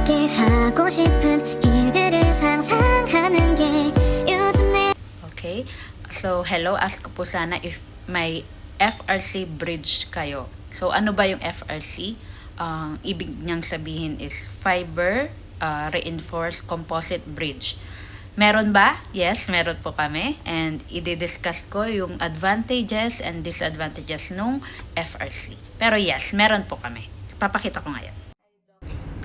하고 싶은 일들을 상상하는 게 요즘 내 Okay? So, hello. Ask ko po sana if may FRC bridge kayo. So, ano ba yung FRC? Ang ibig niyang sabihin is Fiber Reinforced Composite Bridge. Meron ba? Yes, meron po kami. And i-discuss ko yung advantages and disadvantages nung FRC. Pero yes, meron po kami. Papakita ko ngayon.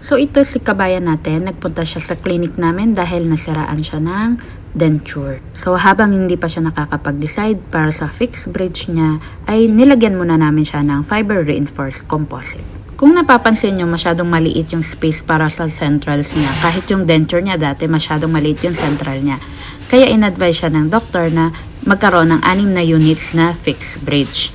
So ito si kabayan natin, nagpunta siya sa clinic namin dahil nasiraan siya ng denture. So habang hindi pa siya nakakapag-decide para sa fixed bridge niya, ay nilagyan muna namin siya ng fiber reinforced composite. Kung napapansin nyo, masyadong maliit yung space para sa centrals niya. Kahit yung denture niya dati, masyadong maliit yung central niya. Kaya in-advise siya ng doktor na magkaroon ng 6 na units na fixed bridge.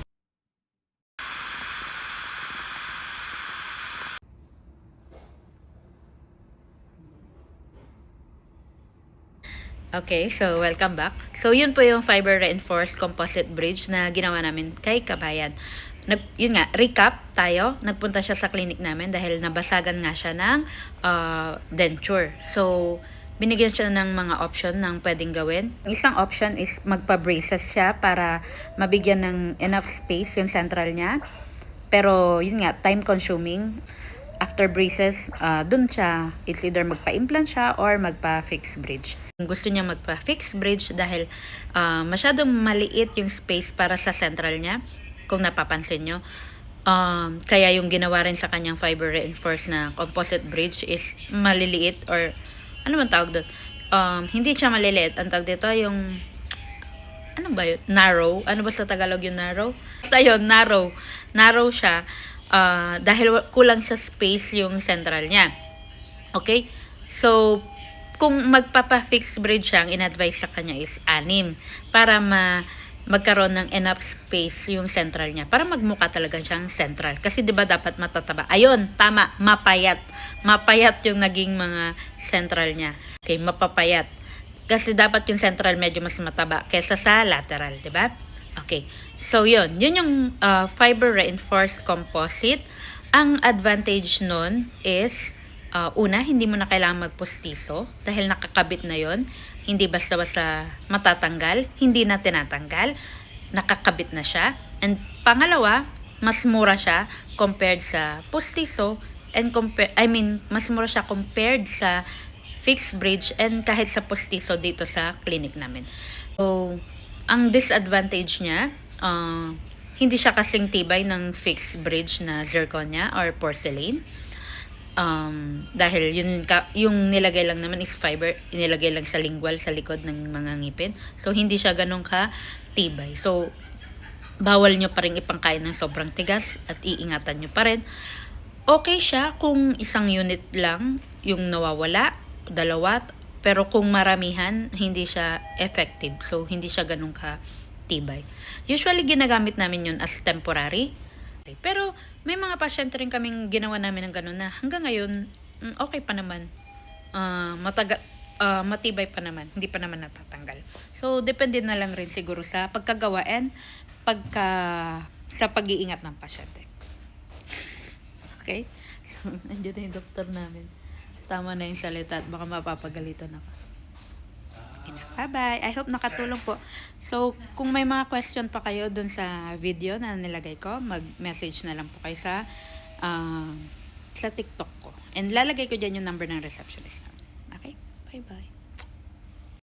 Okay, so welcome back. So yun po yung fiber reinforced composite bridge na ginawa namin kay kabayan. Yun nga, recap tayo. Nagpunta siya sa clinic namin dahil nabasagan nga siya ng denture. So binigyan siya ng mga option ng pwedeng gawin. Isang option is magpa-braces siya para mabigyan ng enough space yung central niya. Pero yun nga, time consuming. After braces, dun siya, it's either magpa-implant siya or magpa-fixed bridge. Gusto niya magpa-fixed bridge dahil masyadong maliit yung space para sa central niya, kung napapansin nyo. Kaya yung ginawa rin sa kanyang fiber reinforced na composite bridge is maliliit or ano man tawag doon? Hindi siya maliliit. Ang tawag dito yung ano ba yun? Narrow. Ano ba sa Tagalog yung narrow? Basta yun, narrow. Narrow siya. Dahil kulang sa space yung central niya. Okay? So, kung magpapa-fixed bridge siya, ang in-advise sa kanya is 6 para magkaroon ng enough space yung central niya. Para magmukha talaga siyang central. Kasi 'di ba dapat matataba? Ayun, tama, mapayat. Mapayat yung naging mga central niya. Okay, mapapayat. Kasi dapat yung central medyo mas mataba kaysa sa lateral, 'di ba? Okay. So, yun yung fiber reinforced composite. Ang advantage nun is, una, hindi mo na kailangan magpustiso dahil nakakabit na yon. Hindi basta-basta matatanggal, hindi na tinatanggal, nakakabit na siya. And pangalawa, mas mura siya compared sa pustiso and mas mura siya compared sa fixed bridge and kahit sa pustiso dito sa clinic namin. So, ang disadvantage niya, hindi siya kasing tibay ng fixed bridge na zirconia or porcelain. Dahil yung nilagay lang naman is fiber, inilagay lang sa lingual, sa likod ng mga ngipin. So, hindi siya ganun ka tibay. So, bawal nyo pa rin ipangkain ng sobrang tigas at iingatan nyo pa rin. Okay siya kung isang unit lang yung nawawala, 2, pero kung maramihan, hindi siya effective. So, hindi siya ganun ka tibay. Usually, ginagamit namin yun as temporary. Pero, may mga pasyente rin kaming ginawa namin ng ganun na hanggang ngayon, okay pa naman. Matibay pa naman. Hindi pa naman natatanggal. So, depende na lang rin siguro sa pagkagawa and sa pag-iingat ng pasyente. Okay? So, nandiyan na yung doktor namin. Tama na yung salita at baka mapapagalitan ako. Bye-bye. I hope nakatulong po. So, kung may mga question pa kayo dun sa video na nilagay ko, mag-message na lang po kayo sa TikTok ko. And lalagay ko dyan yung number ng receptionist. Okay? Bye-bye.